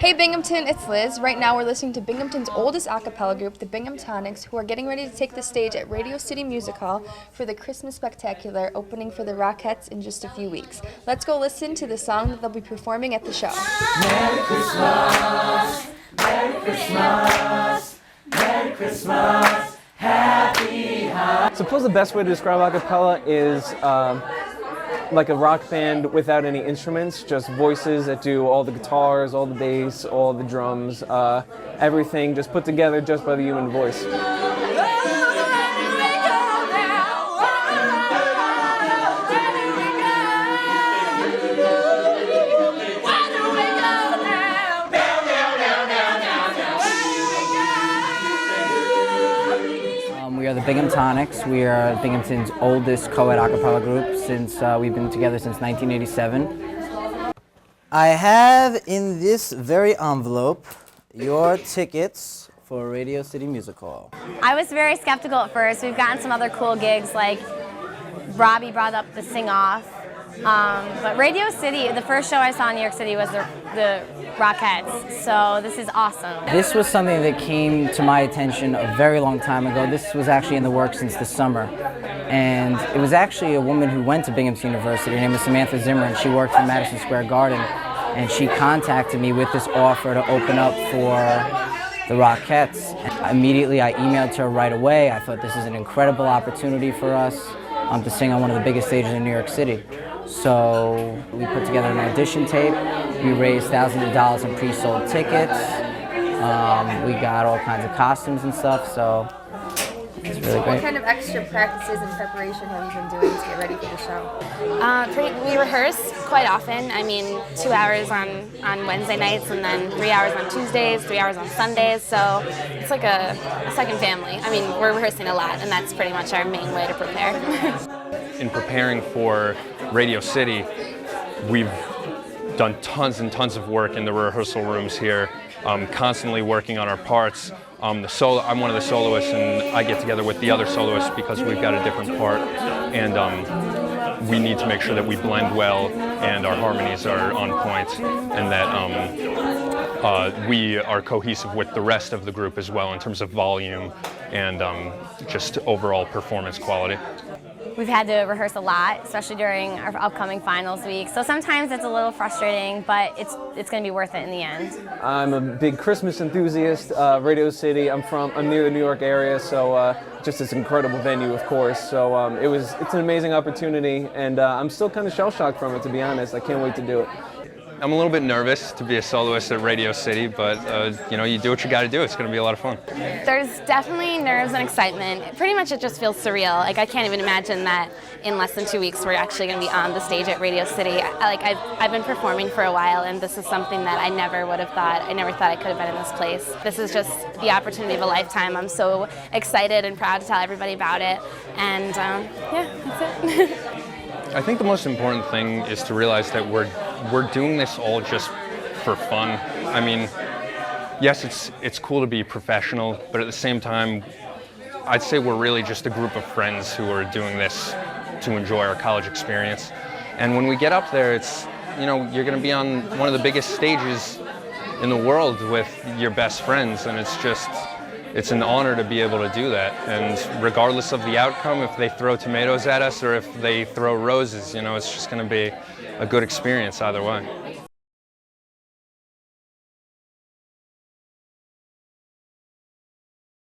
Hey Binghamton, it's Liz. Right now we're listening to Binghamton's oldest a cappella group, the Binghamtonics, who are getting ready to take the stage at Radio City Music Hall for the Christmas Spectacular, opening for the Rockettes in just a few weeks. Let's go listen to the song that they'll be performing at the show. Merry Christmas, Merry Christmas, Merry Christmas, Happy Holidays. Suppose the best way to describe a cappella is like a rock band without any instruments, just voices that do all the guitars, all the bass, all the drums, everything just put together just by the human voice. We are the Binghamtonics. We are Binghamton's oldest co-ed a cappella group since we've been together since 1987. I have in this very envelope your tickets for Radio City Music Hall. I was very skeptical at first. We've gotten some other cool gigs, like Robbie brought up the Sing Off. But Radio City, the first show I saw in New York City was the Rockettes, so this is awesome. This was something that came to my attention a very long time ago. This was actually in the works since the summer. And it was actually a woman who went to Binghamton University. Her name is Samantha Zimmer, and she worked in Madison Square Garden. And she contacted me with this offer to open up for the Rockettes. And immediately I emailed her right away. I thought this is an incredible opportunity for us to sing on one of the biggest stages in New York City. So we put together an audition tape. We raised thousands of dollars in pre-sold tickets. We got all kinds of costumes and stuff, so it's really great. What kind of extra practices and preparation have you been doing to get ready for the show? We rehearse quite often. I mean, 2 hours on Wednesday nights, and then 3 hours on Tuesdays, 3 hours on Sundays, so it's like a second family. I mean, we're rehearsing a lot, and that's pretty much our main way to prepare. In preparing for Radio City, we've done tons and tons of work in the rehearsal rooms here, constantly working on our parts. I'm one of the soloists, and I get together with the other soloists because we've got a different part, and we need to make sure that we blend well and our harmonies are on point, and that we are cohesive with the rest of the group as well in terms of volume and just overall performance quality. We've had to rehearse a lot, especially during our upcoming finals week. So sometimes it's a little frustrating, but it's going to be worth it in the end. I'm a big Christmas enthusiast. Radio City, I'm near the New York area, so just this incredible venue, of course. So it's an amazing opportunity, and I'm still kind of shell-shocked from it, to be honest. I can't wait to do it. I'm a little bit nervous to be a soloist at Radio City, but you do what you got to do. It's going to be a lot of fun. There's definitely nerves and excitement. Pretty much it just feels surreal. Like, I can't even imagine that in less than 2 weeks we're actually going to be on the stage at Radio City. I've been performing for a while, and this is something that I never would have thought. I never thought I could have been in this place. This is just the opportunity of a lifetime. I'm so excited and proud to tell everybody about it. And yeah, that's it. I think the most important thing is to realize that we're doing this all just for fun. I mean, yes, it's cool to be professional, but at the same time, I'd say we're really just a group of friends who are doing this to enjoy our college experience. And when we get up there, you're going to be on one of the biggest stages in the world with your best friends, and it's an honor to be able to do that. And regardless of the outcome, if they throw tomatoes at us or if they throw roses, it's just going to be a good experience either way.